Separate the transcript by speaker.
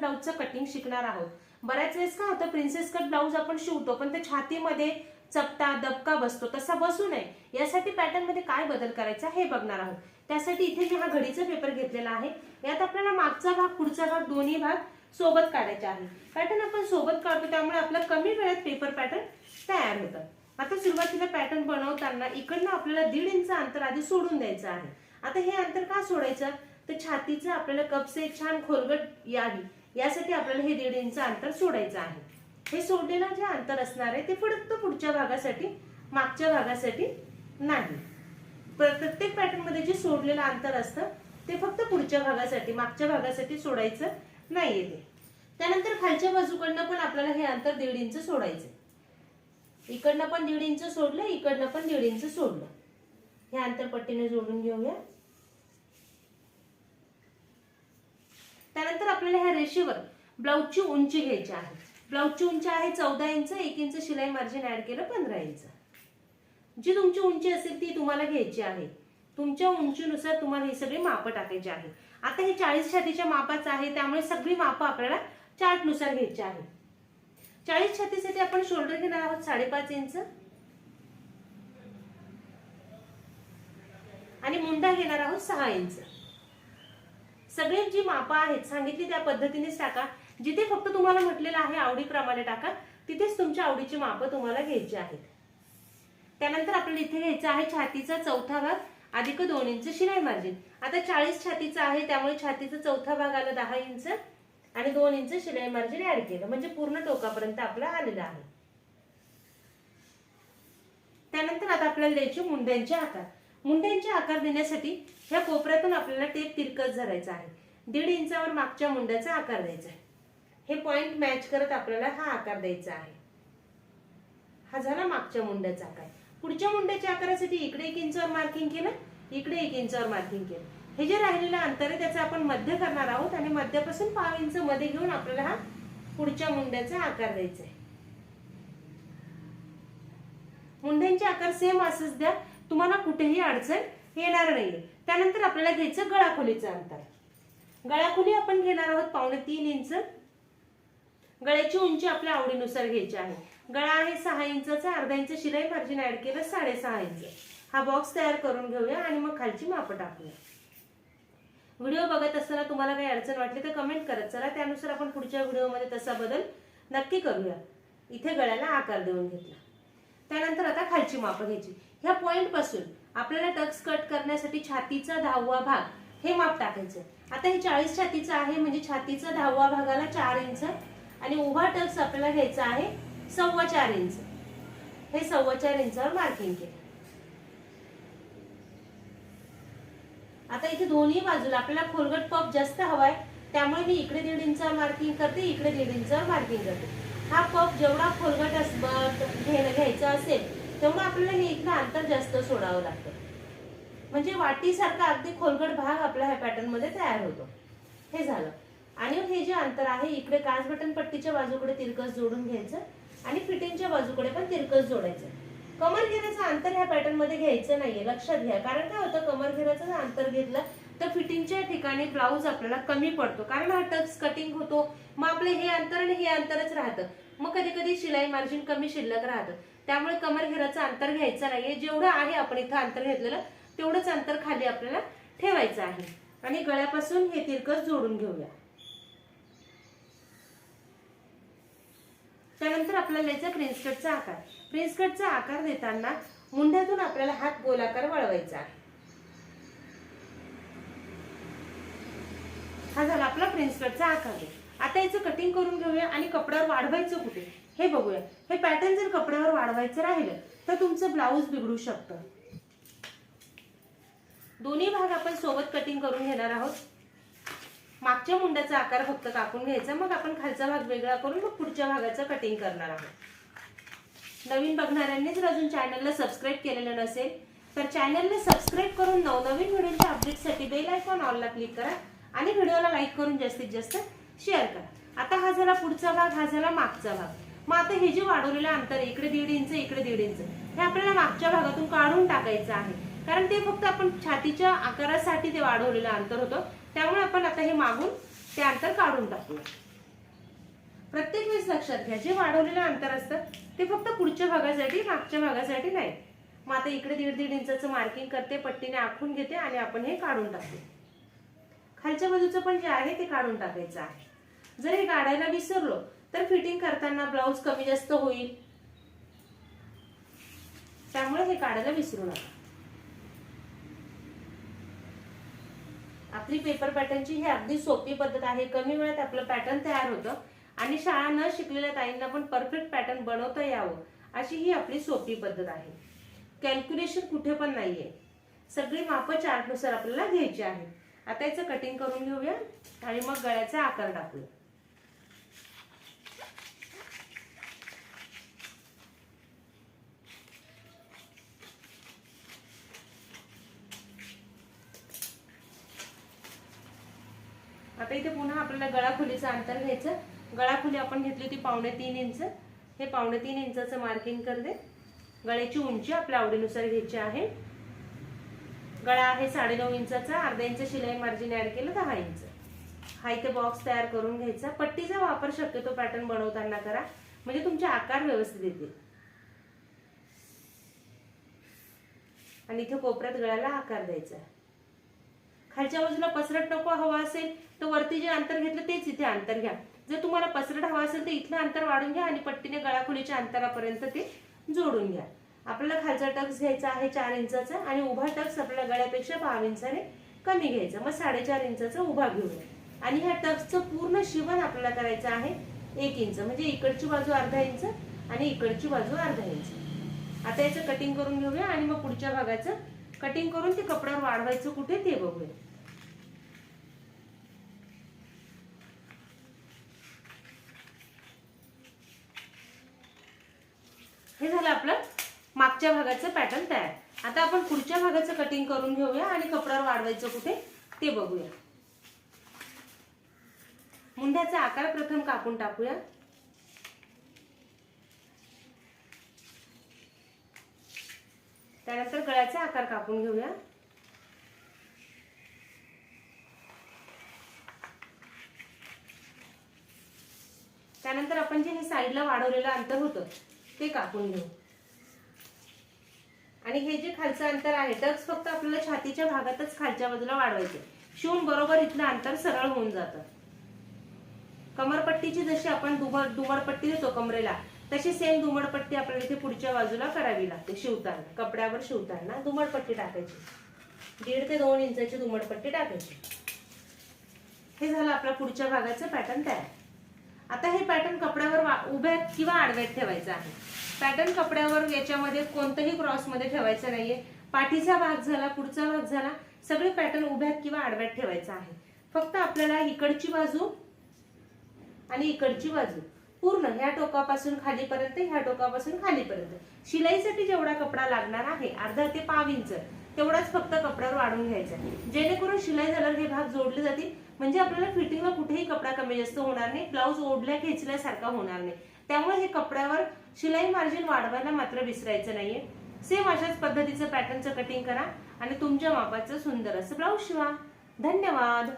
Speaker 1: ब्लाऊजचं cutting शिकणार आहोत। बऱ्याच वेळेस काय होतं, प्रिन्सेस कट ब्लाऊज आपण शिवतो पण ते छातीमध्ये चपटा दबका बसतो, तसा बसू नये यासाठी पॅटर्न मध्ये काय बदल करायचा हे बघणार आहोत। त्यासाठी इथे मी हा घडीचा पेपर घेतलेला आहे। यात आपल्याला मागचा भाग पुढचा भाग दोन्ही भाग सोबत काढायचे आहे। पॅटर्न आपण सोबत काढतो त्यामुळे आपला कमी वेळात पेपर पॅटर्न तयार होतं। आता सुरुवातीला पॅटर्न बनवताना इकडनं आपल्याला 1.5 इंच अंतर आधी सोडून द्यायचं आहे। आता हे अंतर का सोडायचं, तर छातीचं आपल्याला कपसे छान खोलगट यावी यासाठी आपल्याला हे 1.5 इंच अंतर सोडायचं आहे। हे सोडलेलं जे अंतर असणार आहे ते फक्त पुढच्या भागासाठी, मागच्या भागासाठी नाही। प्रत्येक पॅटर्न मध्ये जे सोडलेलं अंतर असतं ते फक्त पुढच्या भागासाठी, मागच्या भागासाठी सोडायचं नाहीये ते। त्यानंतर खालच्या बाजूकडनं पण आपल्याला हे अंतर 1.5 इंच सोडायचं। इकडनं पण 1.5 इंच सोडलं, इकडनं पण 1.5 इंच सोडलं। हे अंतर पट्टीने जोडून घेऊया। त्यानंतर आपल्याला ह्या रेषेवर ब्लाऊजची उंची घ्यायची आहे। ब्लाऊजची उंची आहे 14 इंच, 1 इंच शिलाई मार्जिन ऍड केलं 15 इंच। जी तुमची उंची असेल ती तुम्हाला घ्यायची आहे। तुमच्या उंचीनुसार तुम्हाला ही सगळी मापं टाकायची आहे। आता हे 40 छातीच्या मापाचं आहे त्यामुळे सगळी मापं आपल्याला चार्ट नुसार घ्यायची आहे। 40 छातीसाठी आपण शोल्डर घेणार आहोत 5.5 इंच आणि मुंडा घेणार आहोत 6 इंच। सगळे जी मापं आहेत सांगितली त्या पद्धतीनेच टाका। जिथे फक्त तुम्हाला म्हटलेलं आहे आवडीप्रमाणे टाका, तिथेच तुमच्या आवडीची मापं तुम्हाला घ्यायची आहेत। त्यानंतर आपल्याला इथे घ्यायचं आहे छातीचा चौथा भाग अधिक 2 इंच शिलाई मार्जिन। आता 40 छातीचा आहे त्यामुळे छातीचा चौथा भाग आला 10 इंच आणि 2 इंच शिलाई मार्जिन ऍड केलं म्हणजे पूर्ण टोकापर्यंत आपला आलेला आहे। त्यानंतर आता आपल्याला द्यायचे मुंड्यांचे आकार। मुंड्यांचे आकार देण्यासाठी ह्या कोपऱ्यातून आपल्याला टेप तिरकस धरायचा आहे। 1.5 इंचावर मागच्या मुंड्याचा आकार द्यायचा आहे। हे पॉइंट मॅच करत आपल्याला हा आकार द्यायचा आहे। हा झाला मागच्या मुंड्याचा आकार। पुढच्या मुंड्याच्या आकारासाठी इकडे 1 इंचावर मार्किंग केलं, इकडे 1 इंचावर मार्किंग केलं। हे जे राहिलेलं अंतर आहे त्याचं आपण मध्य करणार आहोत आणि मध्यापासून 1/2 इंच मध्ये घेऊन आपल्याला हा पुढच्या मुंड्याचा आकार द्यायचा आहे। मुंड्यांचे आकार सेम असंच द्या, तुम्हाला कुठेही अडचण येणार नाहीये। त्यानंतर आपल्याला घ्यायचं गळाखोलीचं अंतर। गळाखोली आपण घेणार आहोत 2.5 इंच। गळ्याची उंची आपल्या आवडीनुसार घ्यायची आहे। गळा आहे 6 इंचाचा, अर्धा इंच शिलाई मार्जिन ऍड केलं 6.5 इंच। हा बॉक्स तयार करून घेऊया आणि मग खालची मापं टाकूया। व्हिडिओ बघत असताना तुम्हाला काही अडचण वाटली तर कमेंट करत चला, त्यानुसार आपण पुढच्या व्हिडिओमध्ये तसा बदल नक्की करूया। इथे गळ्याला आकार देऊन घेतला। त्यानंतर आता खालची मापं घ्यायची। ह्या पॉइंट पासून आपल्याला टक्स कट करण्यासाठी छातीचा 10वा भाग हे माप टाकायचं। आता हे 40 छातीचं आहे म्हणजे छातीचा 10वा भागाला 4 इंच आणि उभा टक्स आपल्याला घ्यायचा आहे 4.25 इंच। हे 4.25 इंचावर मार्किंग केलं। आता इथे दोन्ही बाजूला आपल्याला खोलगट पफ जास्त हवाय त्यामुळे मी इकडे 1.5 इंचावर मार्किंग करते, इकडे 1.5 इंचावर मार्किंग करते। हा पफ जेवढा खोलगट घ्यायचा असेल तेवढं आपल्याला हे इथलं अंतर जास्त सोडावं लागतं, म्हणजे वाटीसारखा अगदी खोलगट भाग आपल्या ह्या पॅटर्न मध्ये तयार होतो। हे झालं। आणि हे जे अंतर आहे इकडे काच बटन पट्टीच्या बाजूकडे तिरकस जोडून घ्यायचं आणि फिटिंगच्या बाजूकडे पण तिरकस जोडायचं। कमरघेराचं अंतर ह्या पॅटर्न मध्ये घ्यायचं नाहीये, लक्षात घ्या। कारण काय होतं, कमरघेराचं अंतर घेतलं तर फिटिंगच्या ठिकाणी ब्लाऊज आपल्याला कमी पडतो, कारण हा टक्स कटिंग होतो। मग आपले हे अंतर आणि हे अंतरच राहतं, मग कधी कधी शिलाई मार्जिन कमी शिल्लक राहतं। त्यामुळे कमरघेराचं अंतर घ्यायचं नाहीये। जेवढं आहे आपण इथं अंतर घेतलेलं तेवढंच अंतर खाली आपल्याला ठेवायचं आहे आणि गळ्यापासून हे तिरकस जोडून घेऊया। त्यानंतर आपल्याला द्यायचा प्रिन्स कटचा आकार। प्रिन्स कटचा आकार देताना मुंड्यातून आपल्याला हात गोलाकार वळवायचा आहे। हा झाला आपला प्रिन्स कटचा आकार। आता याचं कटिंग करून घेऊया आणि कपड्यावर वाढवायचं कुठे हे बघूया। हे पॅटर्न जर कपड्यावर वाढवायचं राहिलं तर तुमचं ब्लाऊज बिघडू शकतं। दोन्ही भाग आपण सोबत कटिंग करून घेणार आहोत। मागच्या मुंड्याचा आकार फक्त कापून घ्यायचा, मग आपण खालचा भाग वेगळा करून मग पुढच्या भागाचं कटिंग करणार आहोत। नवीन बघणाऱ्यांनी जर अजून चॅनलला सबस्क्राईब केलेलं नसेल तर चॅनलला सबस्क्राईब करून नवनवीन व्हिडिओच्या अपडेटसाठी बेल आयकॉन ऑलला क्लिक करा आणि व्हिडिओला लाईक करून जास्तीत जास्त शेअर करा। आता हा झाला पुढचा भाग, हा झाला मागचा भाग। मग आता हे जे वाढवलेलं अंतर इकडे 1.5 इंच, इकडे 1.5 इंच हे आपल्याला मागच्या भागातून काढून टाकायचं आहे, कारण ते फक्त आपण छातीच्या आकारासाठी ते वाढवलेलं अंतर होतं। त्यामुळे आपण आता हे मागून ते अंतर काढून टाकूया। प्रत्येक वेळेस लक्षात घ्या, जे वाढवलेलं अंतर असतं ते फक्त पुढच्या भागासाठी, मागच्या भागासाठी नाही. मग आता इकडे 1.5 इंचाचं मार्किंग करते, पट्टीने आखून घेते आणि आपण हे काढून टाकते. खालच्या बाजूचं पण जे आहे ते काढून टाकायचं आहे. जर हे काढायला विसरलो तर फिटिंग करताना ब्लाऊज कमी जास्त होईल, त्यामुळे हे काढायला विसरू नका. आपली पेपर पॅटर्नची ही अगदी सोपी पद्धत आहे. कमी वेळात आपलं पॅटर्न तयार होतं आणि शाळा न शिकलेल्या ताईंना पण परफेक्ट पॅटर्न बनवता यावं अशी ही आपली सोपी पद्धत आहे. कॅल्क्युलेशन कुठे पण नाहीये, सगळी मापं चार्टनुसार आपल्याला घ्यायची आहे. आता याचं कटिंग करून घेऊया आणि मग गळ्याचा आकार टाकूया. आता इथे पुन्हा आपल्याला गळाखोलीचं अंतर घ्यायचं. गळाखोली आपण घेतली होती 3.25 इंच. हे 3.25 इंचाचं मार्किंग करते. गळ्याची उंची आपल्या आवडीनुसार घ्यायची आहे. गळा आहे 9.5 इंचाचा, अर्धा इंच शिलाई मार्जिन ऍड केलं 10 इंच. हा इथे बॉक्स तयार करून घ्यायचा. पट्टीचा वापर शक्यतो पॅटर्न बनवताना करा, म्हणजे तुमचे आकार व्यवस्थित येतील. आणि इथे कोपऱ्यात गळ्याला आकार द्यायचा. खालच्या बाजूला पसरट नको हवा असेल तर वरती जे अंतर घेतलं तेच इथे अंतर घ्या. जर तुम्हाला पसरट हवा असेल तर इथलं अंतर वाढून घ्या आणि पट्टीने गळाखोलीच्या अंतरापर्यंत ते जोडून घ्या. आपल्याला खालचा टक्स घ्यायचा आहे 4 इंचाचा आणि उभा टक्स आपल्याला गळ्यापेक्षा 5 इंचाने कमी घ्यायचा. मग 4.5 इंचाचा उभा घेऊया आणि ह्या टक्सचं पूर्ण शिवण आपल्याला करायचं आहे 1 इंच, म्हणजे इकडची बाजू अर्धा इंच आणि इकडची बाजू अर्धा इंच. आता याचं कटिंग करून घेऊया आणि मग पुढच्या भागाचं कटिंग करून ते कपड्यावर वाढवायचं कुठे ते बघूया. हे झालं आपलं मागच्या भागाचं पॅटर्न तयार. आता आपण पुढच्या भागाचं कटिंग करून घेऊया आणि कपड्यावर वाढवायचं कुठे ते बघूया. मुंड्याचा आकार प्रथम कापून टाकूया. त्यानंतर गळ्याचा आकार कापून घेऊया. त्यानंतर आपण जे हे साईडला वाढवलेलं अंतर होतं ते कापून घेऊ. आणि हे जे खालचं अंतर आहे टक्स फक्त आपल्याला छातीच्या भागातच खालच्या बाजूला वाढवायचे. शिवून बरोबर इथलं अंतर सरळ होऊन जातं. कमरपट्टीची जशी आपण दुमडपट्टी देतो कमरेला, तशी सेम दुमडपट्टी आपल्याला इथे पुढच्या बाजूला करावी लागते. शिवताना कपड्यावर शिवताना दुमडपट्टी टाकायची. 1.5 ते 2 इंचाची दुमडपट्टी टाकायची. हे झालं आपल्या पुढच्या भागाचं पॅटर्न तयार. आता हे पॅटर्न कपड्यावर उभ्या किंवा आडव्यात ठेवायचं आहे. पॅटर्न कपड्यावर याच्यामध्ये कोणतंही क्रॉस मध्ये ठेवायचं नाहीये. पाठीचा भाग झाला, पुढचा भाग झाला, सगळे पॅटर्न उभ्यात किंवा आडव्यात ठेवायचं आहे. फक्त आपल्याला इकडची बाजू आणि इकडची बाजू पूर्ण ह्या टोकापासून खालीपर्यंत, ह्या टोकापासून खालीपर्यंत शिलाईसाठी जेवढा कपडा लागणार आहे अर्धा ते 5 इंच तेवढाच फक्त कपड्यावर वाढून घ्यायचा, जेणेकरून शिलाई झाल्यावर हे भाग जोडले जातील. म्हणजे आपल्याला फिटिंगला कुठेही कपडा कमी जास्त होणार नाही, ब्लाऊज ओढल्या खेचल्यासारखा होणार नाही. त्यामुळे हे कपड्यावर शिलाई मार्जिन वाढवायला मात्र विसरायचं नाहीये. सेम अशाच पद्धतीचं पॅटर्नचं कटिंग करा आणि तुमच्या मापाचं सुंदर असं ब्लाऊज शिवा. धन्यवाद.